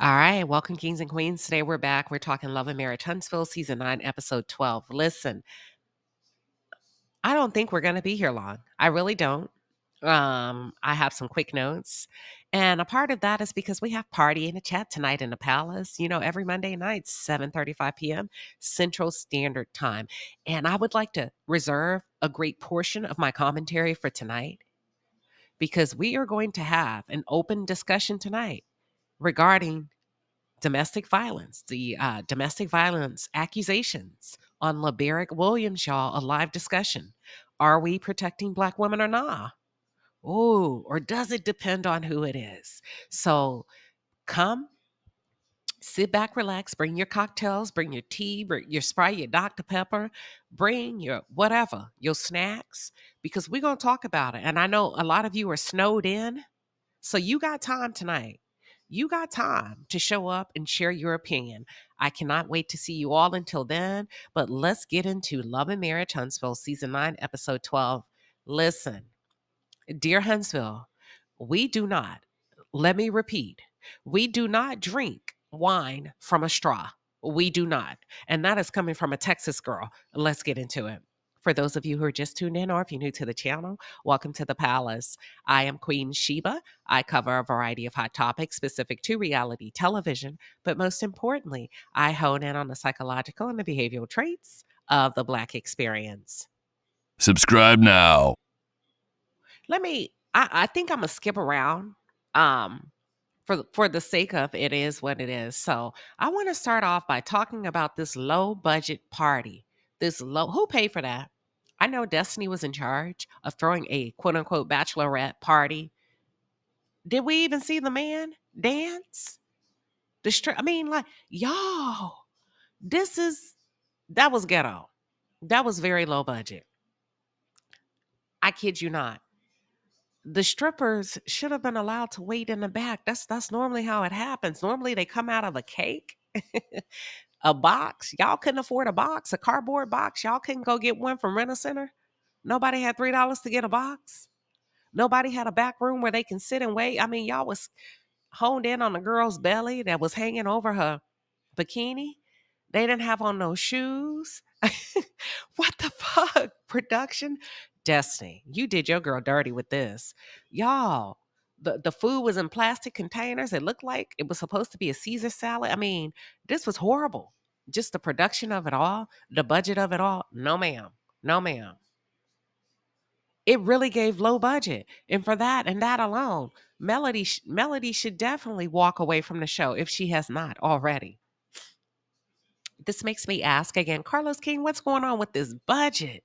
All right, welcome, kings and queens. Today we're back. We're talking Love and Marriage Huntsville, season 9, episode 12. Listen, I don't think we're going to be here long. I really don't. I have some quick notes. And a part of that is because we have party in the chat tonight in the palace. You know, every Monday night, 7:35 p.m. Central Standard Time. And I would like to reserve a great portion of my commentary for tonight because we are going to have an open discussion tonight regarding domestic violence, the domestic violence accusations on LaBerrick Williams, y'all, a live discussion. Are we protecting Black women or not? Oh, or does it depend on who it is? So come, sit back, relax, bring your cocktails, bring your tea, bring your Sprite, your Dr. Pepper, bring your whatever, your snacks, because we're going to talk about it. And I know a lot of you are snowed in. So you got time tonight. You got time to show up and share your opinion. I cannot wait to see you all until then. But let's get into Love and Marriage Huntsville, season 9, episode 12. Listen, dear Huntsville, we do not, let me repeat, we do not drink wine from a straw. We do not. And that is coming from a Texas girl. Let's get into it. For those of you who are just tuned in, or if you're new to the channel, welcome to the palace. I am Queen Sheba. I cover a variety of hot topics specific to reality television, but most importantly, I hone in on the psychological and the behavioral traits of the Black experience. Subscribe now. I think I'm gonna skip around for the sake of it is what it is. So I want to start off by talking about this low budget party. Who paid for that? I know Destiny was in charge of throwing a quote unquote bachelorette party. Did we even see the man dance? I mean, like, y'all, this is that was ghetto. That was very low budget. I kid you not. The strippers should have been allowed to wait in the back. That's normally how it happens. Normally they come out of a cake, a box. Y'all couldn't afford a box, a cardboard box. Y'all couldn't go get one from Rent a Center. Nobody had $3 to get a box. Nobody had a back room where they can sit and wait. I mean, y'all was honed in on the girl's belly that was hanging over her bikini. They didn't have on no shoes. What the fuck? Production? Destiny, you did your girl dirty with this. Y'all, the food was in plastic containers. It looked like it was supposed to be a Caesar salad. I mean, this was horrible. Just the production of it all, the budget of it all. No, ma'am. No, ma'am. It really gave low budget. And for that and that alone, Melody should definitely walk away from the show if she has not already. This makes me ask again, Carlos King, what's going on with this budget?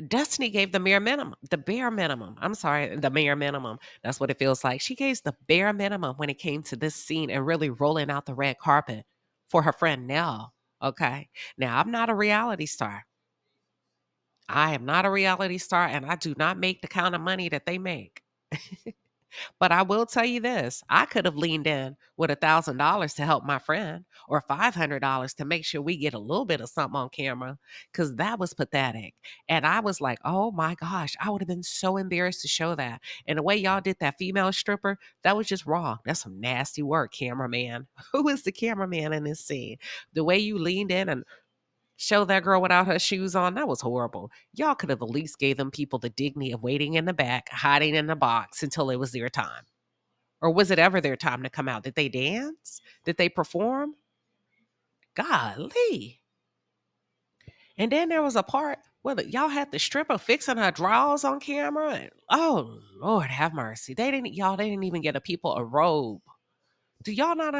Destiny gave the mere minimum, the bare minimum. I'm sorry, the mere minimum. That's what it feels like. She gave the bare minimum when it came to this scene and really rolling out the red carpet for her friend Nell. Okay. Now, I'm not a reality star. I am not a reality star, and I do not make the kind of money that they make. But I will tell you this, I could have leaned in with $1,000 to help my friend or $500 to make sure we get a little bit of something on camera because that was pathetic. And I was like, oh my gosh, I would have been so embarrassed to show that. And the way y'all did that female stripper, that was just wrong. That's some nasty work, cameraman. Who is the cameraman in this scene? The way you leaned in and show that girl without her shoes on, that was horrible. Y'all could have at least gave them people the dignity of waiting in the back, hiding in the box until it was their time. Or was it ever their time to come out? Did they dance? Did they perform? Golly. And then there was a part where y'all had the stripper fixing her drawers on camera. And, oh, Lord have mercy. They didn't even get a people a robe. Do y'all not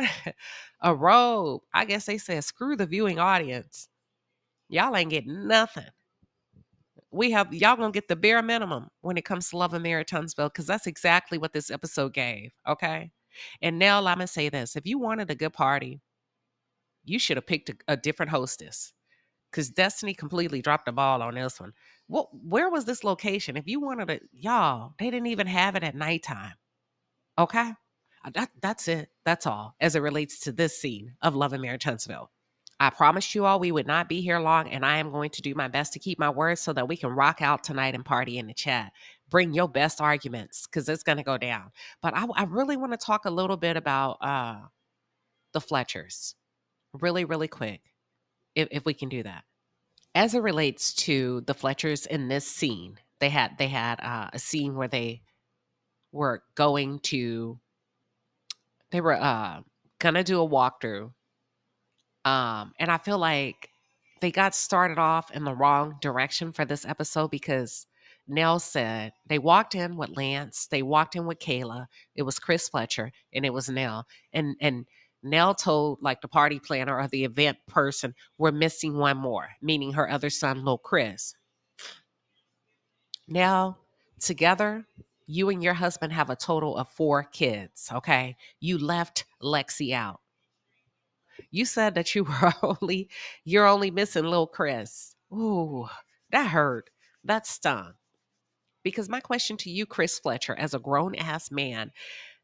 a robe? I guess they said screw the viewing audience. Y'all ain't getting nothing. Y'all gonna get the bare minimum when it comes to Love and Marriage Huntsville, because that's exactly what this episode gave. Okay. And now I'm gonna say this. If you wanted a good party, you should have picked a different hostess. Because Destiny completely dropped the ball on this one. Where was this location? If you wanted it, y'all, they didn't even have it at nighttime. Okay. That's it. That's all as it relates to this scene of Love and Marriage Huntsville. I promised you all we would not be here long, and I am going to do my best to keep my word so that we can rock out tonight and party in the chat. Bring your best arguments because it's going to go down. But I really want to talk a little bit about the Fletchers, really, really quick, if we can do that. As it relates to the Fletchers in this scene, they had a scene where were going to they were gonna do a walkthrough. And I feel like they got started off in the wrong direction for this episode because Nell said they walked in with Lance, they walked in with Kayla, it was Chris Fletcher, and it was Nell. And Nell told like the party planner or the event person, we're missing one more, meaning her other son, Lil Chris. Now, together, you and your husband have a total of 4 kids, okay? You left Lexi out. You said that you were you're only missing little Chris. Ooh, that hurt. That stung. Because my question to you, Chris Fletcher, as a grown ass man,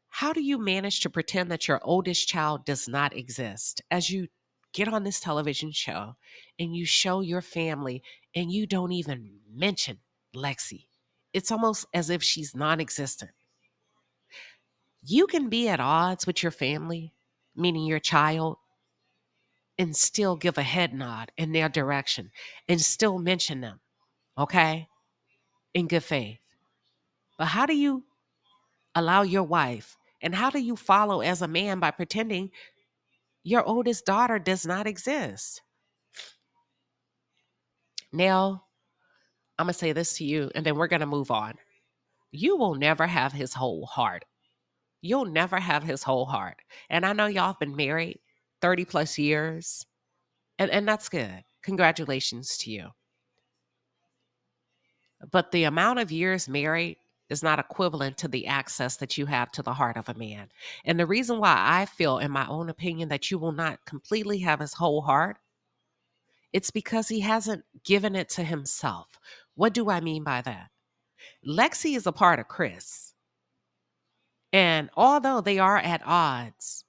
how do you manage to pretend that your oldest child does not exist as you get on this television show and you show your family and you don't even mention Lexi? It's almost as if she's non existent. You can be at odds with your family, meaning your child, and still give a head nod in their direction and still mention them, okay, in good faith. But how do you allow your wife and how do you follow as a man by pretending your oldest daughter does not exist? Now, I'm going to say this to you and then we're going to move on. You will never have his whole heart. You'll never have his whole heart. And I know y'all have been married 30 plus years, and that's good. Congratulations to you. But the amount of years married is not equivalent to the access that you have to the heart of a man. And the reason why I feel, in my own opinion, that you will not completely have his whole heart, it's because he hasn't given it to himself. What do I mean by that? Lexi is a part of Chris. And although they are at odds,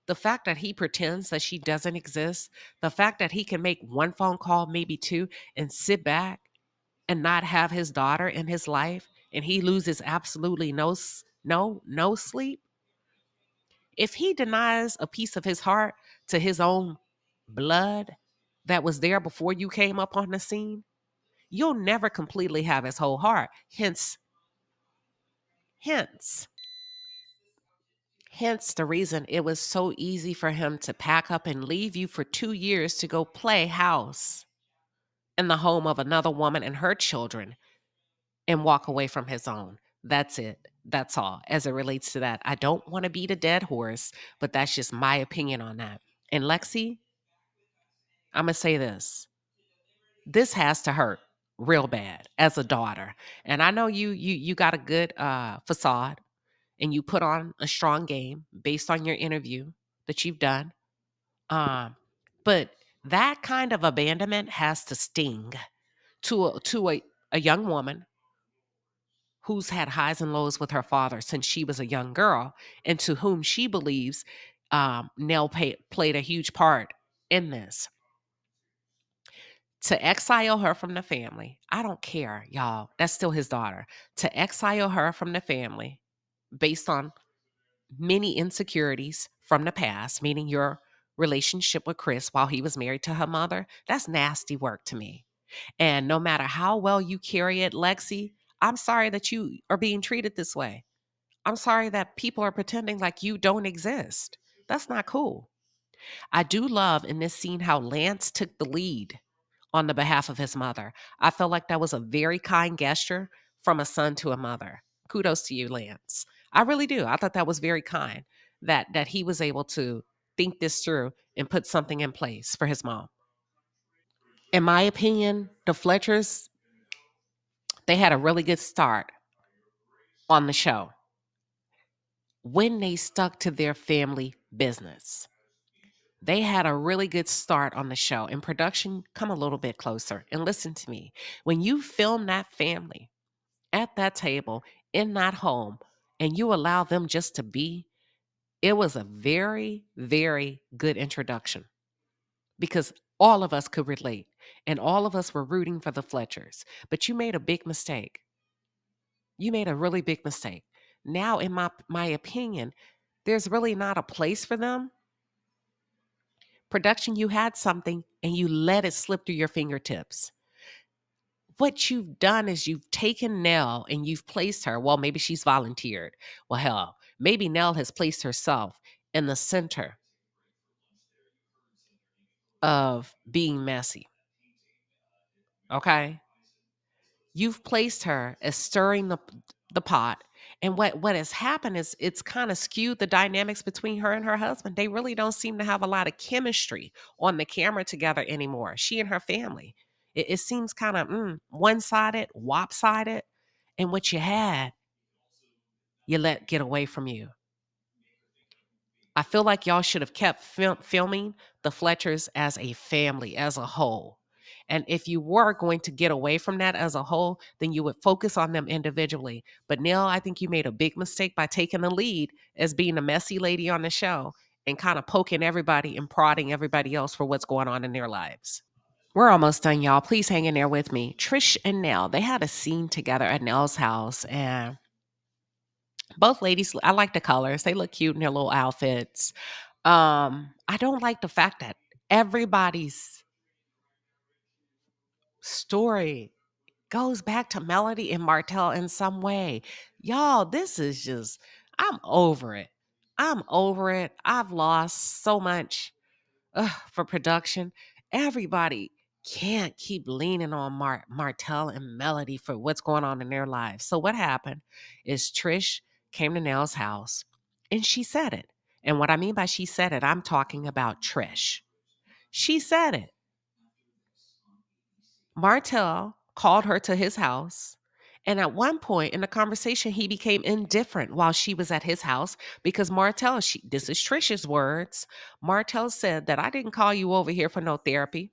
the fact that he pretends that she doesn't exist, the fact that he can make one phone call, maybe two, and sit back and not have his daughter in his life, and he loses absolutely no sleep. If he denies a piece of his heart to his own blood that was there before you came up on the scene, you'll never completely have his whole heart. Hence, hence the reason it was so easy for him to pack up and leave you for 2 years to go play house in the home of another woman and her children and walk away from his own. That's it. That's all. As it relates to that, I don't want to beat a dead horse, but that's just my opinion on that. And Lexi, I'm going to say this. This has to hurt real bad as a daughter. And I know you got a good facade and you put on a strong game based on your interview that you've done. But that kind of abandonment has to sting to a young woman who's had highs and lows with her father since she was a young girl, and to whom she believes Nell played a huge part in this. To exile her from the family, I don't care, y'all. That's still his daughter. To exile her from the family based on many insecurities from the past, meaning your relationship with Chris while he was married to her mother, that's nasty work to me. And no matter how well you carry it, Lexi, I'm sorry that you are being treated this way. I'm sorry that people are pretending like you don't exist. That's not cool. I do love in this scene how Lance took the lead on the behalf of his mother. I felt like that was a very kind gesture from a son to a mother. Kudos to you, Lance. I really do. I thought that was very kind that he was able to think this through and put something in place for his mom. In my opinion, the Fletchers, they had a really good start on the show when they stuck to their family business. They had a really good start on the show. And production, come a little bit closer and listen to me. When you film that family at that table in that home and you allow them just to be, it was a very, very good introduction because all of us could relate and all of us were rooting for the Fletchers. But you made a big mistake. You made a really big mistake. Now, in my opinion, there's really not a place for them. Production, you had something and you let it slip through your fingertips. What you've done is you've taken Nell and you've placed her. Well, maybe she's volunteered. Well, hell, maybe Nell has placed herself in the center of being messy. Okay? You've placed her as stirring the pot. And what has happened is it's kind of skewed the dynamics between her and her husband. They really don't seem to have a lot of chemistry on the camera together anymore. She and her family. It seems kind of one-sided, lopsided. And what you had, you let get away from you. I feel like y'all should have kept filming the Fletchers as a family, as a whole. And if you were going to get away from that as a whole, then you would focus on them individually. But Neil, I think you made a big mistake by taking the lead as being a messy lady on the show and kind of poking everybody and prodding everybody else for what's going on in their lives. We're almost done, y'all. Please hang in there with me. Trish and Nell, they had a scene together at Nell's house, and both ladies, I like the colors. They look cute in their little outfits. I don't like the fact that everybody's story goes back to Melody and Martell in some way. Y'all, this is just, I'm over it. I'm over it. I've lost so much for production. Everybody can't keep leaning on Martell and Melody for what's going on in their lives. So what happened is Trish came to Nell's house and she said it. And what I mean by she said it, I'm talking about Trish. She said it. Martell called her to his house. And at one point in the conversation, he became indifferent while she was at his house because Martell, this is Trish's words. Martell said that I didn't call you over here for no therapy.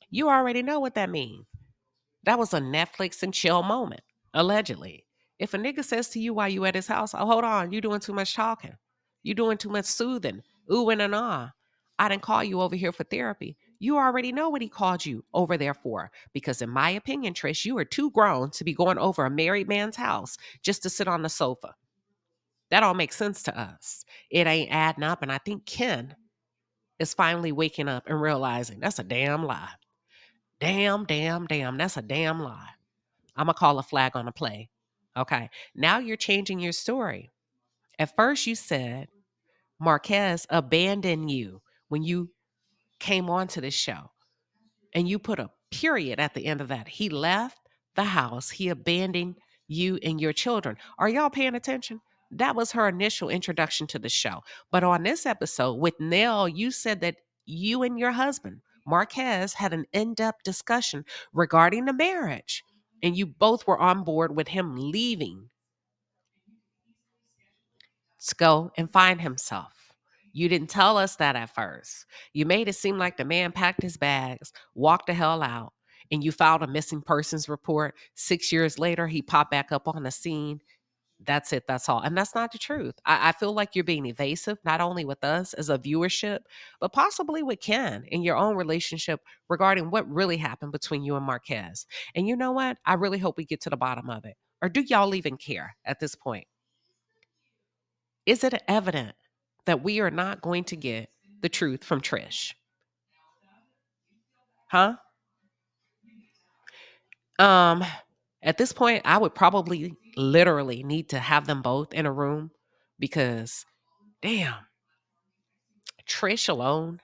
You already know what that means. That was a Netflix and chill moment, allegedly. If a nigga says to you while you at his house, oh, hold on, you doing too much talking. You doing too much soothing, oohing and ah. I didn't call you over here for therapy. You already know what he called you over there for. Because in my opinion, Trish, you are too grown to be going over a married man's house just to sit on the sofa. That all makes sense to us. It ain't adding up. And I think Ken is finally waking up and realizing that's a damn lie. Damn, damn, damn. That's a damn lie. I'm going to call a flag on a play. Okay. Now you're changing your story. At first, you said Marquez abandoned you when you came onto this show, and you put a period at the end of that. He left the house, he abandoned you and your children. Are y'all paying attention? That was her initial introduction to the show. But on this episode with Nell, you said that you and your husband, Marquez, had an in depth discussion regarding the marriage, and you both were on board with him leaving to go and find himself. You didn't tell us that at first. You made it seem like the man packed his bags, walked the hell out, and you filed a missing persons report. 6 years later, he popped back up on the scene. That's it. That's all. And that's not the truth. I feel like you're being evasive, not only with us as a viewership, but possibly with Ken in your own relationship regarding what really happened between you and Marquez. And you know what? I really hope we get to the bottom of it. Or do y'all even care at this point? Is it evident that we are not going to get the truth from Trish? Huh? Um, at this point, I would probably literally need to have them both in a room because damn, Trish alone,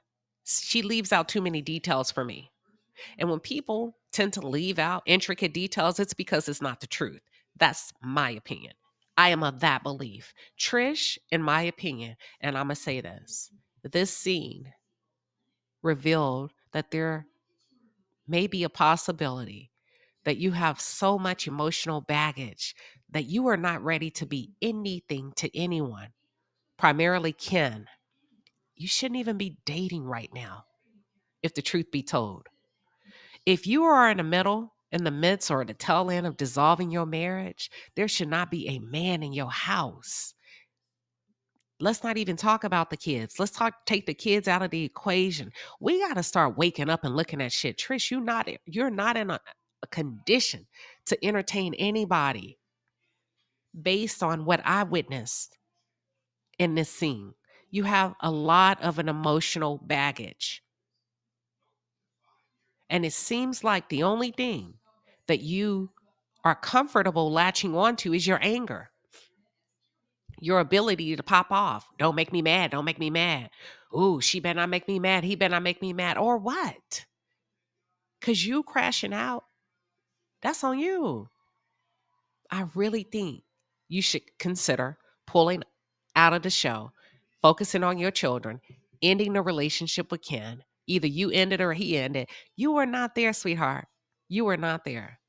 she leaves out too many details for me. And when people tend to leave out intricate details, it's because it's not the truth. That's my opinion. I am of that belief. Trish, in my opinion, and I'm going to say this scene revealed that there may be a possibility that you have so much emotional baggage that you are not ready to be anything to anyone, primarily Ken. You shouldn't even be dating right now, if the truth be told. If you are in the middle, in the midst, or the tail end of dissolving your marriage, there should not be a man in your house. Let's not even talk about the kids. Take the kids out of the equation. We got to start waking up and looking at shit. Trish, you're not in a condition to entertain anybody based on what I witnessed in this scene. You have a lot of an emotional baggage. And it seems like the only thing that you are comfortable latching onto is your anger, your ability to pop off. Don't make me mad. Don't make me mad. Ooh, she better not make me mad. He better not make me mad. Or what? Because you crashing out, that's on you. I really think you should consider pulling out of the show, focusing on your children, ending the relationship with Ken. Either you ended or he ended. You were not there, sweetheart. You were not there.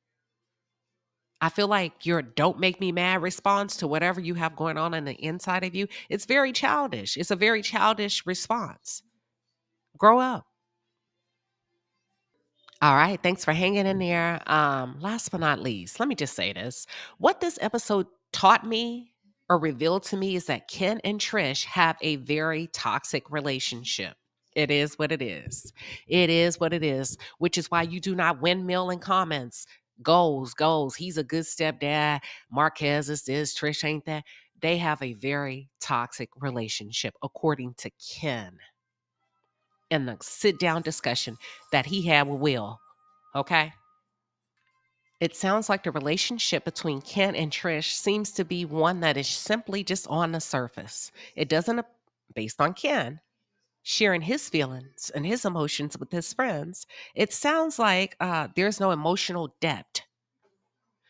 I feel like your "don't make me mad" response to whatever you have going on the inside of you, it's very childish. It's a very childish response. Grow up. All right. Thanks for hanging in there. Last but not least, let me just say this. What this episode taught me or revealed to me is that Ken and Trish have a very toxic relationship. It is what it is. It is what it is, which is why you do not windmill in comments. Goals, goals. He's a good stepdad. Marquez is this. Trish ain't that. They have a very toxic relationship, according to Ken in the sit down discussion that he had with Will. Okay. It sounds like the relationship between Ken and Trish seems to be one that is simply just on the surface. It doesn't, based on Ken sharing his feelings and his emotions with his friends, it sounds like there's no emotional depth.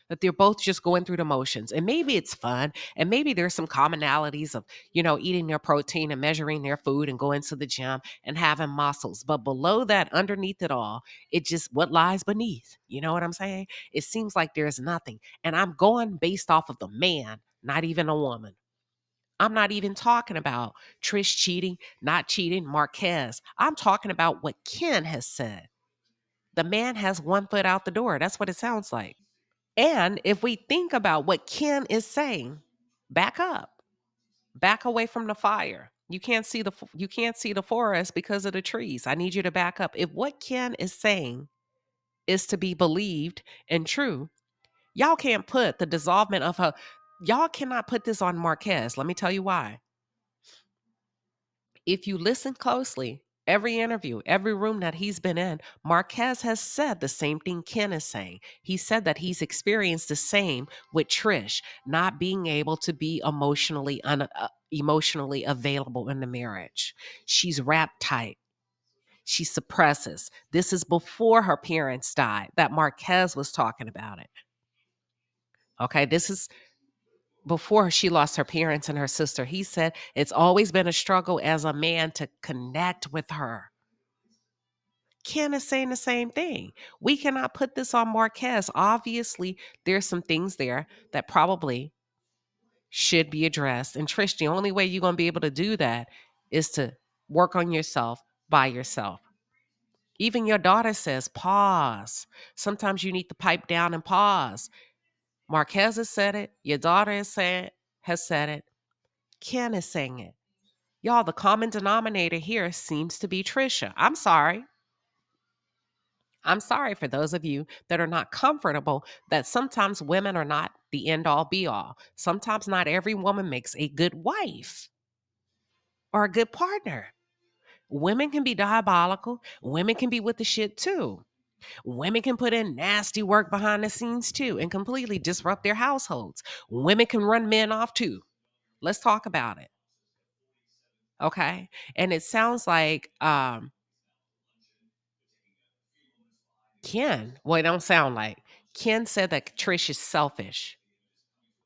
That they're both just going through the motions. And maybe it's fun. And maybe there's some commonalities of, eating their protein and measuring their food and going to the gym and having muscles. But below that, underneath it all, it just what lies beneath. You know what I'm saying? It seems like there's nothing. And I'm going based off of the man, not even a woman. I'm not even talking about Trish cheating, not cheating, Marquez. I'm talking about what Ken has said. The man has one foot out the door. That's what it sounds like. And if we think about what Ken is saying, back up, back away from the fire. You can't see the forest because of the trees. I need you to back up. If what Ken is saying is to be believed and true, y'all can't put the dissolvement of her. Y'all cannot put this on Marquez. Let me tell you why. If you listen closely, every interview, every room that he's been in, Marquez has said the same thing Ken is saying. He said that he's experienced the same with Trish, not being able to be emotionally available in the marriage. She's wrapped tight. She suppresses. This is before her parents died that Marquez was talking about it. Okay, this is before she lost her parents and her sister. He said it's always been a struggle as a man to connect with her. Ken is saying the same thing. We cannot put this on Marquez. Obviously, there's some things there that probably should be addressed. And Trish, the only way you're going to be able to do that is to work on yourself by yourself. Even your daughter says, pause. Sometimes you need to pipe down and pause. Marquez has said it. Your daughter has said it. Ken is saying it. Y'all, the common denominator here seems to be Trisha. I'm sorry. I'm sorry for those of you that are not comfortable that sometimes women are not the end all be all. Sometimes not every woman makes a good wife or a good partner. Women can be diabolical. Women can be with the shit too. Women can put in nasty work behind the scenes too and completely disrupt their households. Women can run men off too. Let's talk about it. Okay. And it sounds like it don't sound like Ken said that Trish is selfish.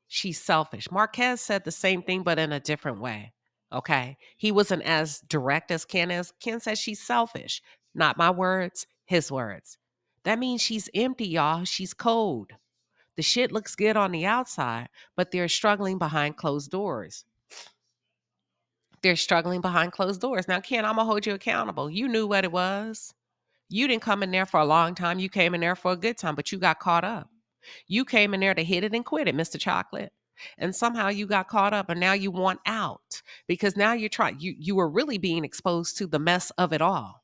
She's selfish. Marquez said the same thing, but in a different way. Okay. He wasn't as direct as Ken is. Ken said she's selfish. Not my words, his words. That means she's empty, y'all. She's cold. The shit looks good on the outside, but they're struggling behind closed doors. They're struggling behind closed doors. Now, Ken, I'm going to hold you accountable. You knew what it was. You didn't come in there for a long time. You came in there for a good time, but you got caught up. You came in there to hit it and quit it, Mr. Chocolate. And somehow you got caught up and now you want out because now you're trying, you were really being exposed to the mess of it all.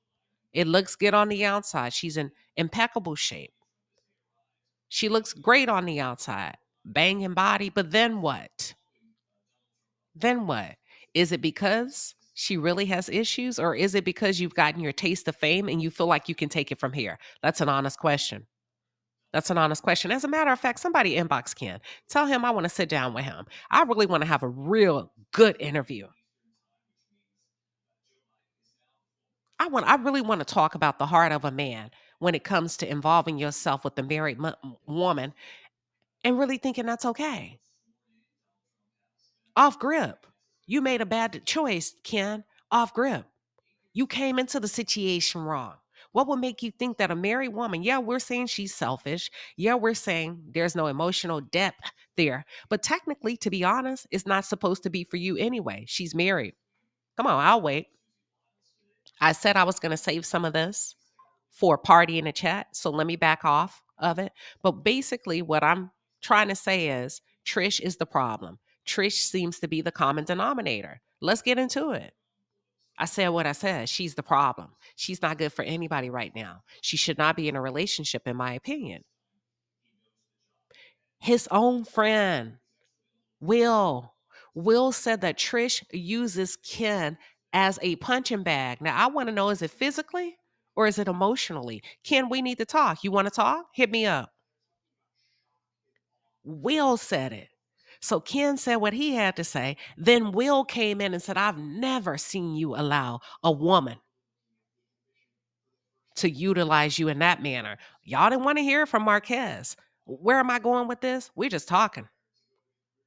It looks good on the outside. She's in impeccable shape. She looks great on the outside, banging body. But then what? Then what? Is it because she really has issues, or is it because you've gotten your taste of fame and you feel like you can take it from here? That's an honest question. That's an honest question. As a matter of fact, somebody inbox Ken. Tell him I want to sit down with him. I really want to have a real good interview. I really want to talk about the heart of a man when it comes to involving yourself with the married woman and really thinking that's okay. Off grip. You made a bad choice, Ken. Off grip. You came into the situation wrong. What would make you think that a married woman, yeah, we're saying she's selfish. Yeah, we're saying there's no emotional depth there. But technically, to be honest, it's not supposed to be for you anyway. She's married. Come on, I'll wait. I said I was going to save some of this for a party in the chat. So let me back off of it. But basically, what I'm trying to say is Trish is the problem. Trish seems to be the common denominator. Let's get into it. I said what I said. She's the problem. She's not good for anybody right now. She should not be in a relationship, in my opinion. His own friend, Will. Will said that Trish uses Ken as a punching bag. Now, I want to know, is it physically or is it emotionally? Ken, we need to talk. You want to talk? Hit me up. Will said it. So Ken said what he had to say. Then Will came in and said, I've never seen you allow a woman to utilize you in that manner. Y'all didn't want to hear from Marquez. Where am I going with this? We're just talking.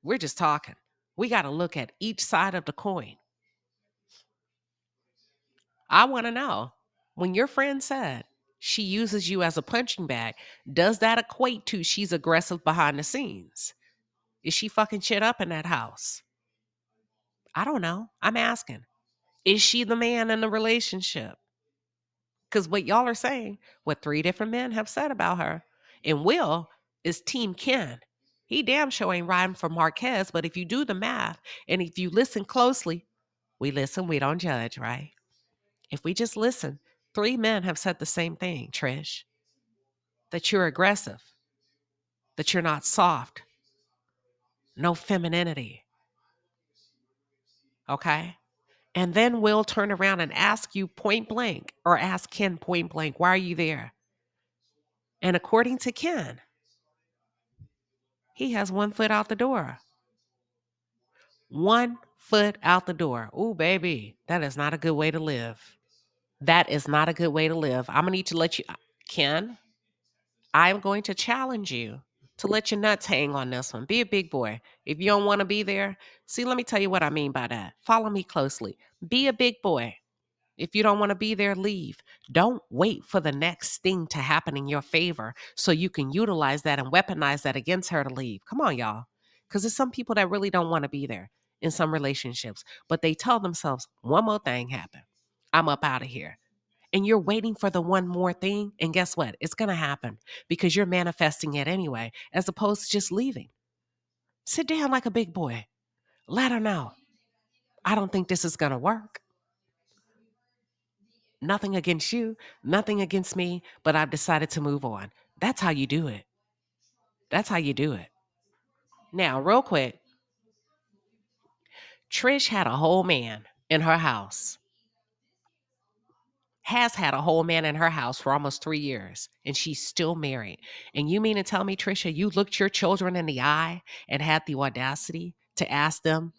We're just talking. We got to look at each side of the coin. I want to know, when your friend said she uses you as a punching bag, does that equate to she's aggressive behind the scenes? Is she fucking shit up in that house? I don't know. I'm asking. Is she the man in the relationship? Because what y'all are saying, what three different men have said about her, and Will is Team Ken. He damn sure ain't riding for Marquez, but if you do the math and if you listen closely, we listen, we don't judge, right? If we just listen, three men have said the same thing, Trish, that you're aggressive, that you're not soft, no femininity, okay? And then Will turn around and ask you point blank, or ask Ken point blank, why are you there? And according to Ken, he has 1 foot out the door. 1 foot out the door. Ooh, baby, that is not a good way to live. That is not a good way to live. I'm going to need to let you, Ken, I'm going to challenge you to let your nuts hang on this one. Be a big boy. If you don't want to be there, see, let me tell you what I mean by that. Follow me closely. Be a big boy. If you don't want to be there, leave. Don't wait for the next thing to happen in your favor so you can utilize that and weaponize that against her to leave. Come on, y'all. Because there's some people that really don't want to be there in some relationships, but they tell themselves, one more thing happened, I'm up out of here. And you're waiting for the one more thing. And guess what? It's going to happen because you're manifesting it anyway, as opposed to just leaving. Sit down like a big boy. Let her know. I don't think this is going to work. Nothing against you, nothing against me, but I've decided to move on. That's how you do it. That's how you do it. Now, real quick, Trish had a whole man in her house, has had a whole man in her house for almost 3 years, and she's still married. And you mean to tell me, Trisha, you looked your children in the eye and had the audacity to ask them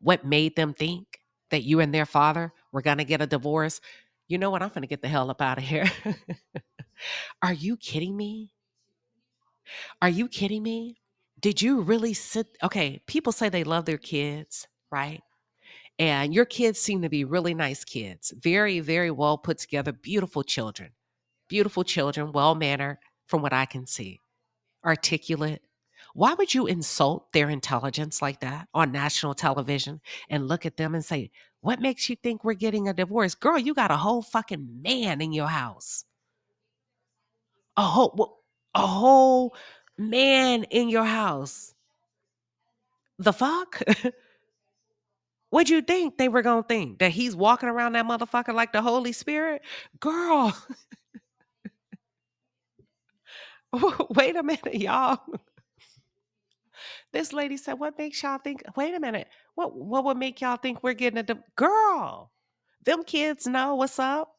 what made them think that you and their father were going to get a divorce? You know what? I'm going to get the hell up out of here. Are you kidding me? Are you kidding me? Did you really sit? Okay, people say they love their kids, right? And your kids seem to be really nice kids, very, very well put together, beautiful children, well mannered from what I can see, articulate. Why would you insult their intelligence like that on national television and look at them and say, what makes you think we're getting a divorce? Girl, you got a whole fucking man in your house. A whole man in your house. The fuck? What'd you think they were gonna think? That he's walking around that motherfucker like the Holy Spirit? Girl, wait a minute, y'all. This lady said, "What makes y'all think?" Wait a minute. What would make y'all think we're getting a girl? Them kids know what's up.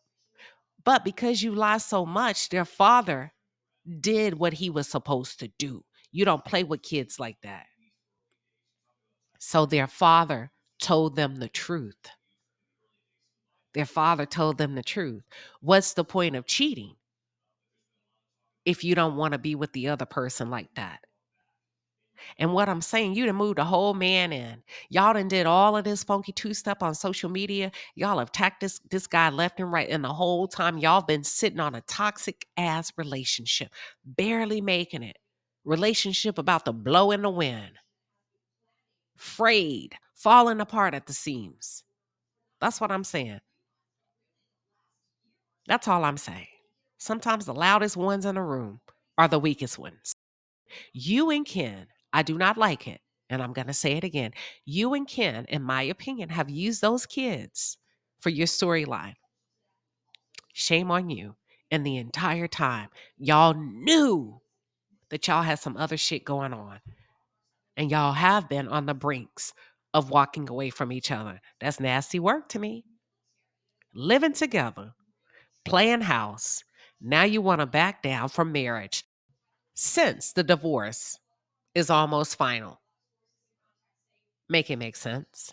But because you lie so much, their father did what he was supposed to do. You don't play with kids like that. So their father told them the truth. Their father told them the truth. What's the point of cheating if you don't want to be with the other person like that? And what I'm saying, you done moved a whole man in. Y'all done did all of this funky two-step on social media. Y'all have attacked this guy left and right. And the whole time y'all been sitting on a toxic ass relationship, barely making it. Relationship about to blow in the wind. Frayed, falling apart at the seams. That's what I'm saying. That's all I'm saying. Sometimes the loudest ones in the room are the weakest ones. You and Ken, I do not like it. And I'm going to say it again. You and Ken, in my opinion, have used those kids for your storyline. Shame on you. And the entire time, y'all knew that y'all had some other shit going on. And y'all have been on the brinks of walking away from each other. That's nasty work to me. Living together, playing house. Now you want to back down from marriage since the divorce is almost final. Make it make sense.